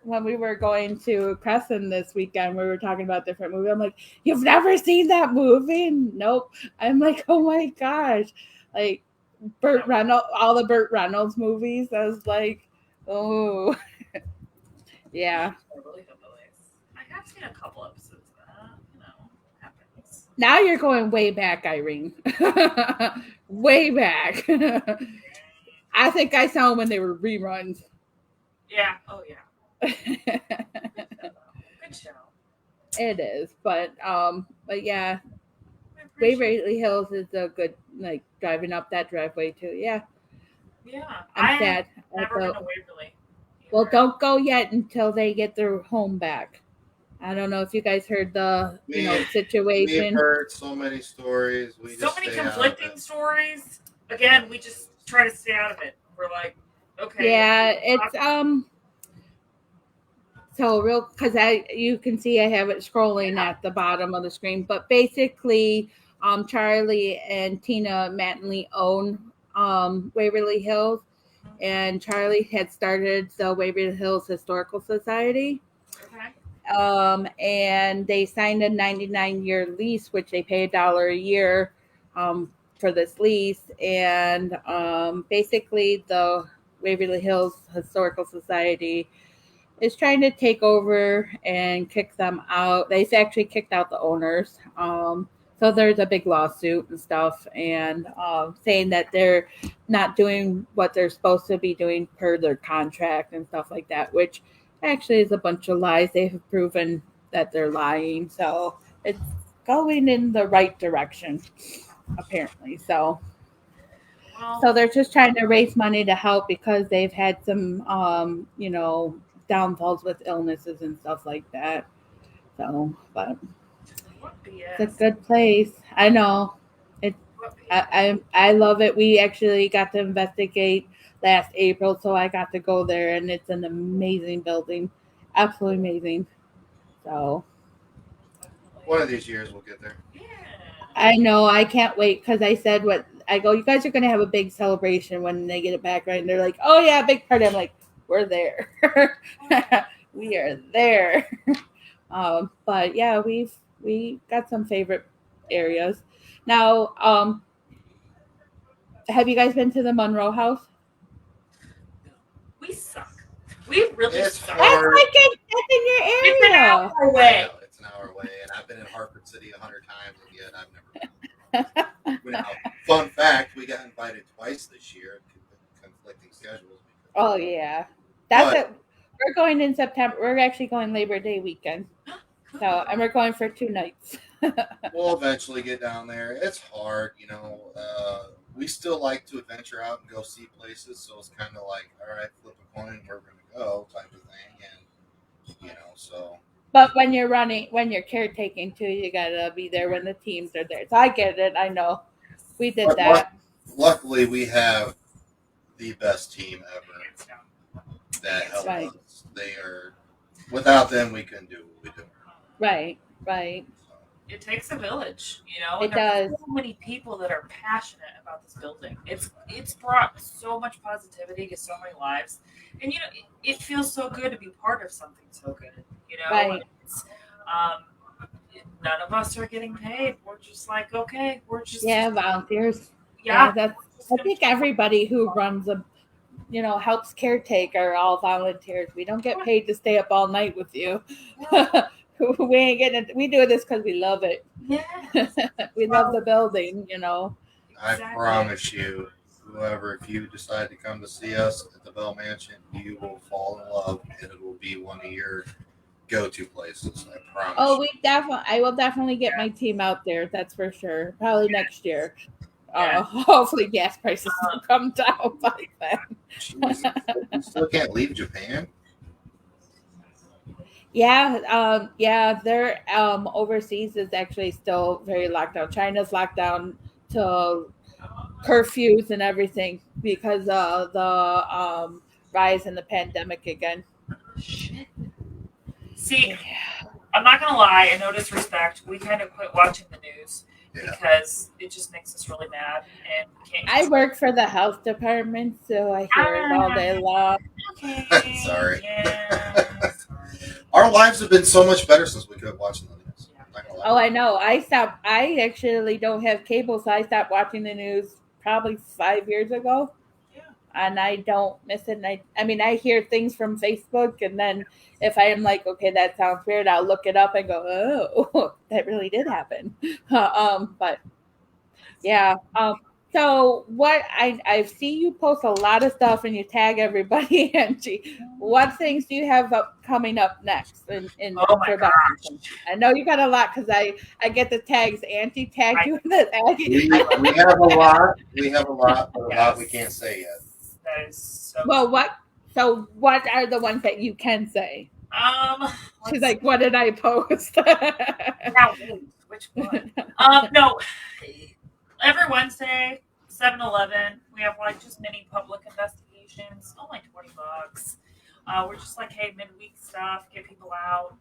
when we were going to Crescent this weekend, we were talking about different movies. I'm like, you've never seen that movie? Nope. I'm like, oh my gosh. Like Burt Reynolds, all the Burt Reynolds movies. I was like, oh. Yeah. I have seen a couple episodes of that. Happens. Now you're going way back, Irene. Way back. I think I saw them when they were reruns. Yeah. Oh yeah. Good show. It is, but yeah, Waverly Hills is a good driving up that driveway too. Yeah. Yeah. I'm sad. Never been to Waverly. Well, don't go yet until they get their home back. I don't know if you guys heard the situation. We've heard so many stories. So many conflicting stories. Again, we just try to stay out of it. We're like, okay. Yeah, it's so real because you can see I have it scrolling at the bottom of the screen. But basically, Charlie and Tina Mattingly own Waverly Hills, and Charlie had started the Waverly Hills Historical Society. Okay. And they signed a 99-year lease, which they pay $1 a year for this lease. And basically, the Waverly Hills Historical Society is trying to take over and kick them out. They've actually kicked out the owners. So there's a big lawsuit and stuff, and saying that they're not doing what they're supposed to be doing per their contract and stuff like that, which actually is a bunch of lies. They have proven that they're lying. So it's going in the right direction, apparently. So they're just trying to raise money to help because they've had some, downfalls with illnesses and stuff like that. So, but it's a good place. I know. I love it. We actually got to investigate last April, so I got to go there, and it's an amazing building, absolutely amazing. So one of these years we'll get there. I know. I can't wait because I said you guys are going to have a big celebration when they get it back, right? And they're like, oh yeah, big party. I'm like, we're there. We are there. But yeah, we got some favorite areas. Now, have you guys been to the Monroe House? We suck. We really suck. Hard. That's in your area. It's an hour away. It's an hour away, and I've been in Hartford City 100 times, and yet I've never been. Now, fun fact: we got invited twice this year. Conflicting schedules. Oh yeah, that's it. We're going in September. We're actually going Labor Day weekend. So, and we're going for 2 nights. We'll eventually get down there. It's hard, we still like to adventure out and go see places, so it's kind of like, all right, flip a coin, where we're going to go, type of thing, and so. But when you're caretaking too, you gotta be there when the teams are there. So I get it. I know. We did But that. luckily, we have the best team ever that help Right. us. They are, without them, we couldn't do what we do. Right. It takes a village, It and there's does. so many people that are passionate about this building. It's brought so much positivity to so many lives, and it feels so good to be part of something so good. Right. It's, none of us are getting paid. We're just like, okay, we're just Volunteers. yeah. That's. I think everybody who runs helps caretake are all volunteers. We don't get paid to stay up all night with you. We ain't getting it. We do this because we love it. Yes. We love the building. I Exactly. promise you, if you decide to come to see us at the Bell Mansion, you will fall in love, and it will be one of your go-to places. I promise. Oh, I will definitely get my team out there. That's for sure. Probably next year. Hopefully, gas prices will come down by then. Jeez, you still can't leave Japan. Yeah, they're overseas is actually still very locked down. China's locked down to curfews and everything because of the rise in the pandemic again. Shit. See, I'm not gonna lie, and no disrespect, we kind of quit watching the news because it just makes us really mad, and we can't. I work for the health department, so I hear it all day long. Okay. Sorry. Yeah. Sorry. Our lives have been so much better since we quit watching the news. Oh, I know. I actually don't have cable, so I stopped watching the news probably 5 years ago. Yeah. And I don't miss it. And I hear things from Facebook, and then if I am like, okay, that sounds weird, I'll look it up and go, oh, that really did happen. But yeah. So what I see you post a lot of stuff and you tag everybody, Angie. What things do you have coming up next in Oh my gosh. I know you got a lot because I get the tags. Auntie tagged you in the we have a lot. We have a lot, but a lot we can't say yet. That is so. Well, what are the ones that you can say? She's like, what did I post? Now, which one? No. Every Wednesday, 7-Eleven, we have like just mini public investigations, only $20. We're just like, hey, midweek stuff, get people out.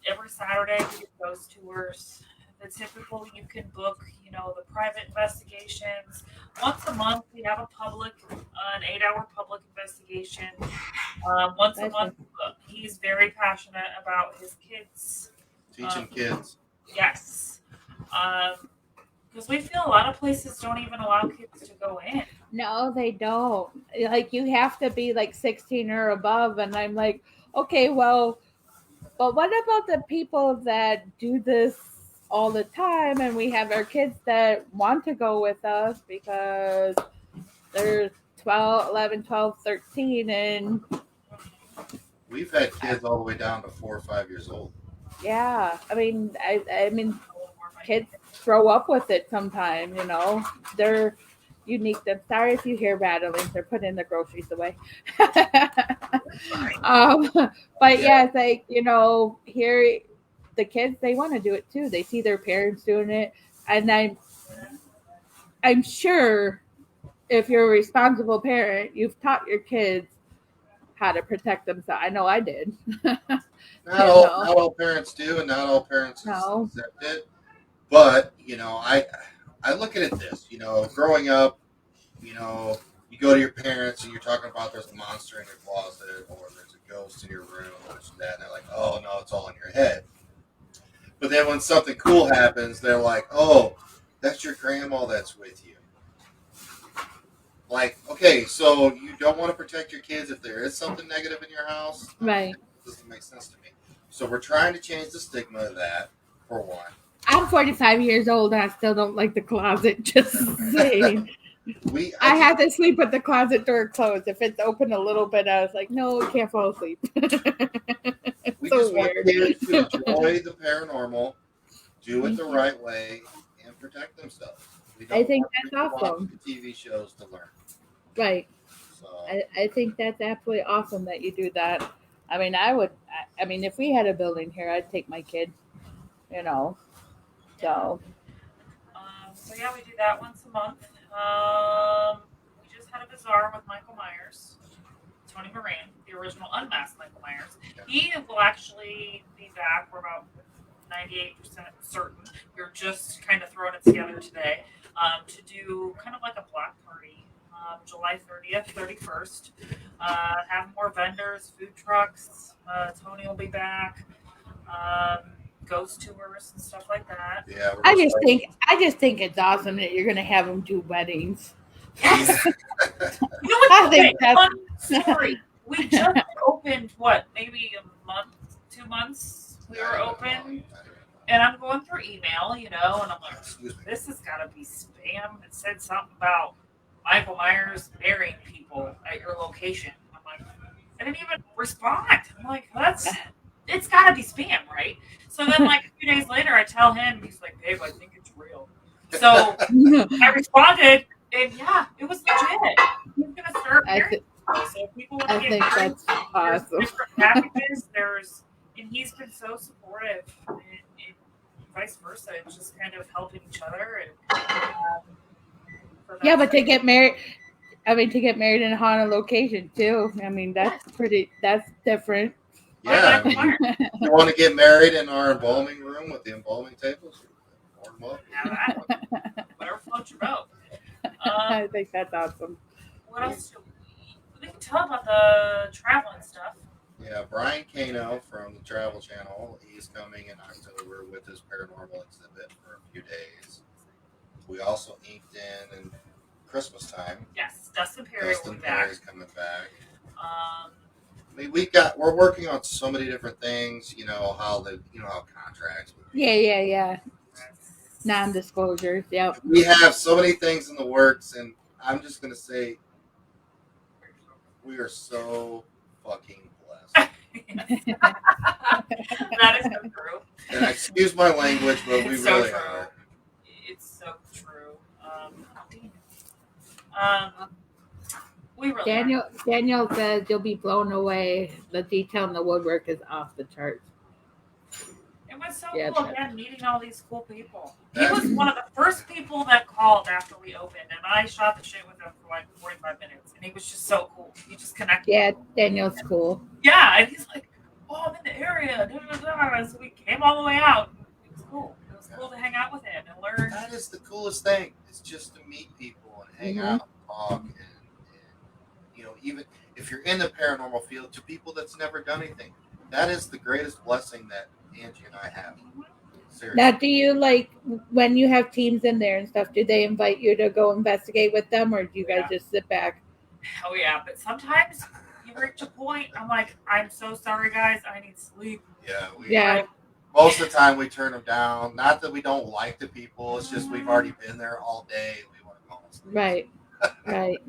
Every Saturday we do ghost tours. The typical you can book, the private investigations. Once a month we have an 8-hour public investigation. Once a month, he's very passionate about his kids. Teaching kids. Yes. Because we feel a lot of places don't even allow kids to go in. No, they don't. Like, you have to be like 16 or above. And I'm like, okay, well, but what about the people that do this all the time? And we have our kids that want to go with us because they're 11, 12, 13. And we've had kids all the way down to 4 or 5 years old. Yeah. I mean, kids grow up with it sometimes, they're unique. I'm sorry if you hear rattling. They're putting the groceries away. But yeah, it's like, here the kids, they want to do it too. They see their parents doing it. And I'm sure if you're a responsible parent, you've taught your kids how to protect themselves. I know I did. Not all parents do, and not all parents accept it. But, I look at it this, growing up, you go to your parents and you're talking about there's a monster in your closet or there's a ghost in your room or this and that. And they're like, oh, no, it's all in your head. But then when something cool happens, they're like, oh, that's your grandma that's with you. Like, okay, so you don't want to protect your kids if there is something negative in your house? Right. It doesn't make sense to me. So we're trying to change the stigma of that, for one. I'm 45 years old and I still don't like the closet, just saying. I have to sleep with the closet door closed. If it's open a little bit, I was like, no, I can't fall asleep. We so just weird. want kids to enjoy the paranormal, do it the right way, and protect themselves. We don't I think want that's them to watch awesome. the TV shows to learn. Right. So I think that's absolutely awesome that you do that. I mean, I would. I mean, if we had a building here, I'd take my kid. You know. So. So yeah, we do that once a month. We just had a bazaar with Michael Myers, Tony Moran, the original unmasked Michael Myers. He will actually be back. We're about 98% certain. We're just kind of throwing it together today to do kind of like a block party, July 30th, 31st. Have more vendors, food trucks. Tony will be back. Ghost tours and stuff like that. yeah, I just think it's awesome that you're gonna have them do weddings. Yes. You know I what? think Okay, that's- fun story. We just opened what, maybe a month, 2 months. We were open, and I'm going through email, and I'm like, this has got to be spam. It said something about Michael Myers marrying people at your location. I'm like, I didn't even respond. I'm like, it's got to be spam, right? So then, like a few days later, I tell him, he's like, babe, I think it's real. So I responded, and yeah, it was legit. He's gonna start marrying people. So if people want to I get think married, that's awesome. there's different packages. And he's been so supportive, and vice versa. It's just kind of helping each other. And yeah, but to get married. I mean, to get married in a haunted location too. I mean, that's different. Yeah, I mean, you want to get married in our embalming room with the embalming tables? Whatever floats your boat. I think that's awesome. What else? We can tell about the traveling stuff. Yeah, Brian Kano from the Travel Channel, he's coming in October with his paranormal exhibit for a few days. We also inked in Christmas time. Yes, Dustin Perry will be back. Perry's coming back. I mean, we're working on so many different things. How contracts. Yeah. Non-disclosures. Yep. We have so many things in the works, and I'm just gonna say we are so fucking blessed. That is so true. And excuse my language, but we really are. It's so true. We really Daniel says you'll be blown away. The detail in the woodwork is off the charts. It was so cool again meeting all these cool people. He was one of the first people that called after we opened, and I shot the shit with him for like 45 minutes, and he was just so cool. He just connected. Yeah, Daniel's cool. Yeah, and he's like, "Oh, I'm in the area." So we came all the way out. It was cool. It was cool to hang out with him and learn. That is the coolest thing. It's just to meet people and hang out, and talk, and even if you're in the paranormal field, to people that's never done anything. That is the greatest blessing that Angie and I have. Seriously. Now, do you when you have teams in there and stuff? Do they invite you to go investigate with them, or do you guys just sit back? Oh yeah, but sometimes you reach a point. I'm like, I'm so sorry, guys. I need sleep. Yeah. Most of the time, we turn them down. Not that we don't like the people. It's just we've already been there all day. We want to go sleep. Right.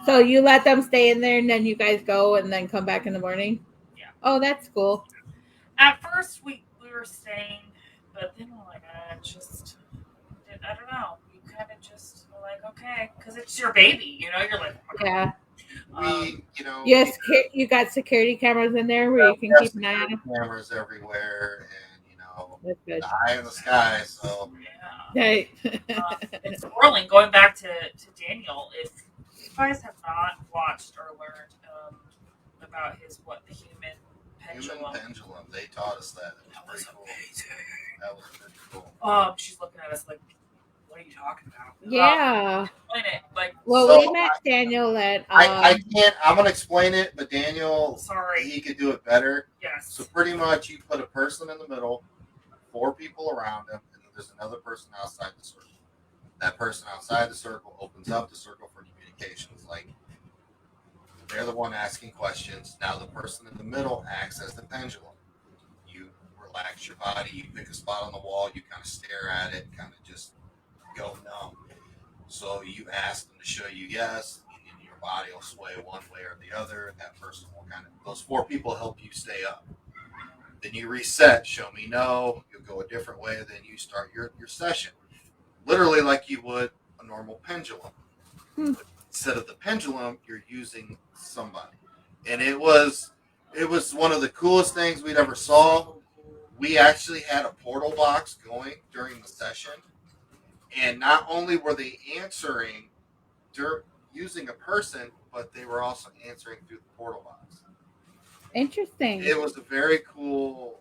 So you let them stay in there, and then you guys go, and then come back in the morning. Yeah. Oh, that's cool. At first, we were staying, but then we're like, I don't know. You kind of just were like, okay, because it's your baby, You're like, yeah. Yes, you got security cameras in there where you can keep an eye on them. Cameras everywhere, and that's good. The eye in the sky. So right. It's whirling. Going back to Daniel, if you guys have not watched or learned about the human pendulum. They taught us that. That was amazing. That was pretty cool. She's looking at us like, what are you talking about? Yeah. Explain it. We met Daniel at. I can't. I'm gonna explain it, but Daniel, sorry, he could do it better. Yes. So pretty much, you put a person in the middle, 4 people around him, and then there's another person outside the circle. That person outside the circle opens up the circle for communications. Like, they're the one asking questions. Now the person in the middle acts as the pendulum. You relax your body. You pick a spot on the wall. You kind of stare at it. Kind of just go numb. So you ask them to show you yes, and your body will sway one way or the other, and that person will those 4 people help you stay up. Then you reset, show me no, you'll go a different way, then you start your session. Literally like you would a normal pendulum. Instead of the pendulum, you're using somebody. And it was one of the coolest things we'd ever saw. We actually had a portal box going during the session. And not only were they answering using a person, but they were also answering through the portal box. Interesting. It was a very cool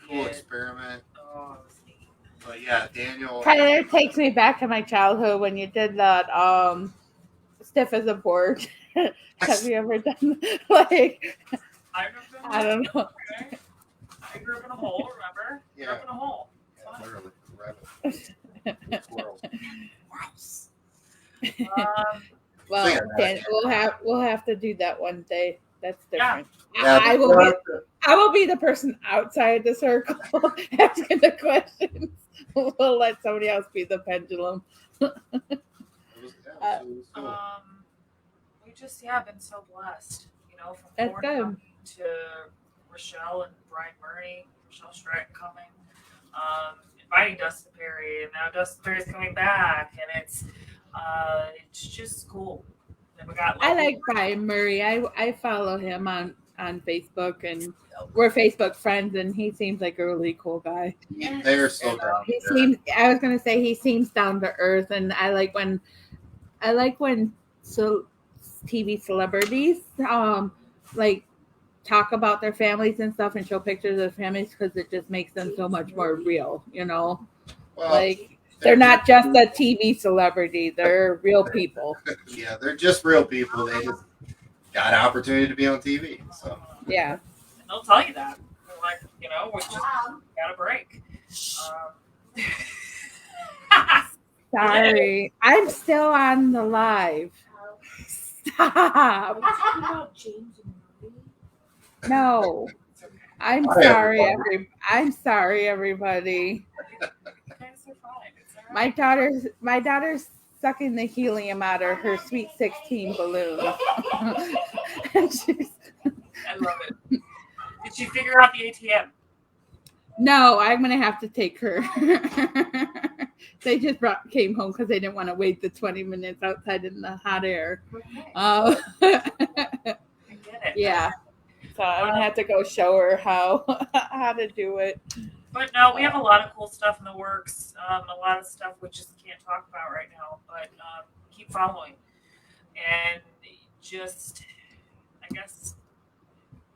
it. experiment. Oh, it was neat. But yeah, Daniel. Kind of takes me back to my childhood when you did that stiff as a board. Have you ever done like? I don't know. Okay. I grew up in a hole. Remember? Yeah. Grew up in a hole. Yeah, literally, rabbit. Squirrels. Well, So, yeah, we'll have to do that one day. That's different. Yeah, I will be the person outside the circle asking the questions. We'll let somebody else be the pendulum. it was cool. We just been so blessed, from That's Florida good. to Rochelle and Brian Murray, Rochelle Stratton coming, inviting Dustin Perry, and now Dustin Perry's coming back, and it's just cool. Then we got I like Brian Murray. I follow him on Facebook, and we're Facebook friends, and he seems like a really cool guy. They're so down. I was gonna say he seems down to earth, and I like when TV celebrities like talk about their families and stuff and show pictures of their families, because it just makes them so much more real, Well, like they're not just a TV celebrity, they're real people. Yeah, they're just real people. They just got an opportunity to be on TV. So yeah, and they'll tell you that. They're like, we just got a break. sorry, I'm still on the live. Stop. No, I'm sorry. I'm sorry, everybody. My daughter's sucking the helium out of her Sweet 16 balloon. I love it. Did she figure out the ATM? No, I'm gonna have to take her. They just came home because they didn't want to wait the 20 minutes outside in the hot air. I get it. Yeah, so I'm gonna have to go show her how to do it. But no, we have a lot of cool stuff in the works. A lot of stuff we just can't talk about right now. But keep following, and just, I guess,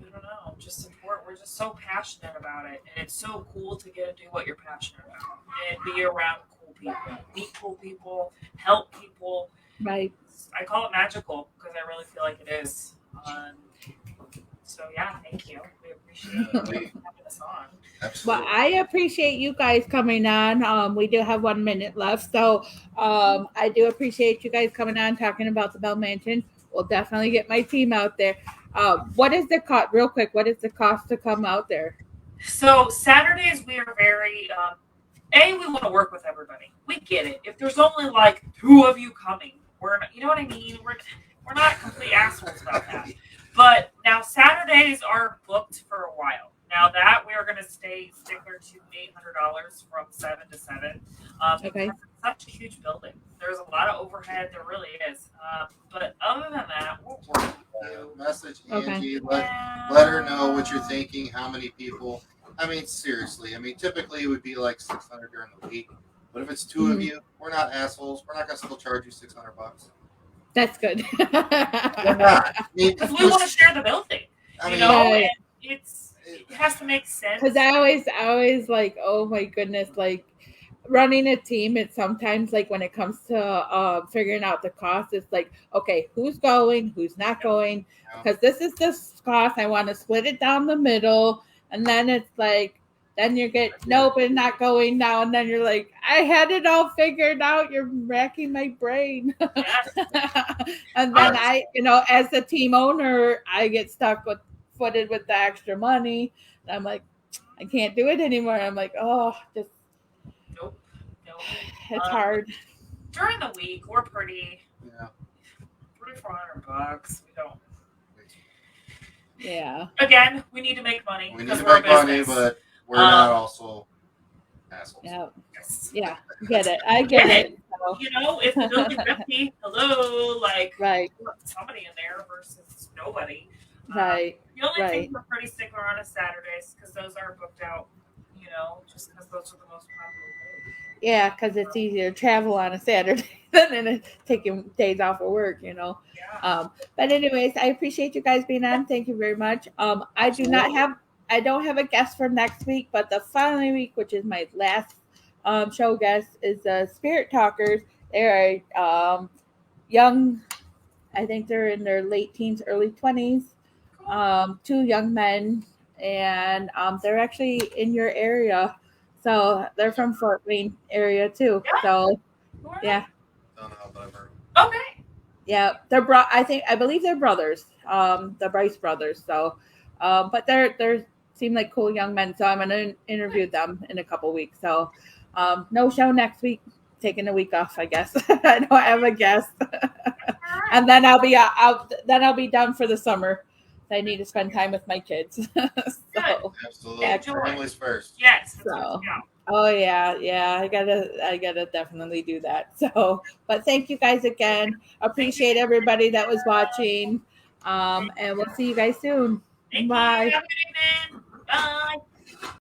I don't know, just support. We're just so passionate about it, and it's so cool to get to do what you're passionate about and be around cool people, meet cool people, help people. Right. I call it magical because I really feel like it is. So thank you. We appreciate having us on. Absolutely. Well, I appreciate you guys coming on. We do have 1 minute left, so I do appreciate you guys coming on talking about the Bell Mansion. We'll definitely get my team out there. What is the cost? Real quick, what is the cost to come out there? So Saturdays we are very we want to work with everybody. We get it. If there's only like 2 of you coming, we're not, you know what I mean. We're not complete assholes about that. But now Saturdays are booked for a while. Now that we are going to stay stickler to $800 from 7 to 7. Okay. It's such a huge building. There's a lot of overhead. There really is. But other than that, we'll work with you. Message Angie. Let her know what you're thinking. How many people? I mean, seriously. I mean, typically it would be like 600 during the week. But if it's 2 of you, we're not assholes. We're not going to still charge you $600. That's good. We're not. Because we want to share the building. I mean, Right. It has to make sense. Because I always like, oh my goodness, like running a team, it's sometimes like when it comes to figuring out the cost, it's like, okay, who's going, who's not going, because this is this cost, I want to split it down the middle, and then it's like, then you get nope, it's not going now, and then you're like, I had it all figured out, you're racking my brain. And then I, as the team owner, I get stuck footed with the extra money, and I'm like, I can't do it anymore. I'm like, oh, just Nope. it's hard. During the week, we're pretty Yeah. $300-400. We don't. Yeah. Again, we need to make money We need because to we're a make money, business. but we're not also assholes. Yeah. Yes. Yeah. Get it. I get it. So, You know, if the building's empty, hello, like right. somebody in there versus nobody. Right. The only Right. thing we're pretty stickler on is Saturdays because those are booked out. You know, just because those are the most popular days. Yeah, because it's easier to travel on a Saturday than taking days off of work, you know. Yeah. But anyways, I appreciate you guys being on. Thank you very much. I don't have a guest for next week, but the following week, which is my last show guest, is the Spirit Talkers. They're young. I think they're in their late teens, early 20s. Cool. Two young men, and they're actually in your area. So they're from Fort Wayne area too. Yeah. So Who are yeah, Don't know, but I've heard. Okay. yeah, they're I believe they're brothers. The Bryce brothers. So, but they're seem like cool young men. So I'm gonna interview them in a couple weeks. So, no show next week. Taking a week off, I guess. I don't have a guest, and then I'll be done for the summer. I need to spend time with my kids. So, Absolutely. Enjoy. Families first. Yes. That's So. what, yeah. oh yeah, I gotta definitely do that. So, but thank you guys again. Appreciate everybody that was watching. And we'll see you guys soon. Thank Bye. you. Have a good evening. Bye.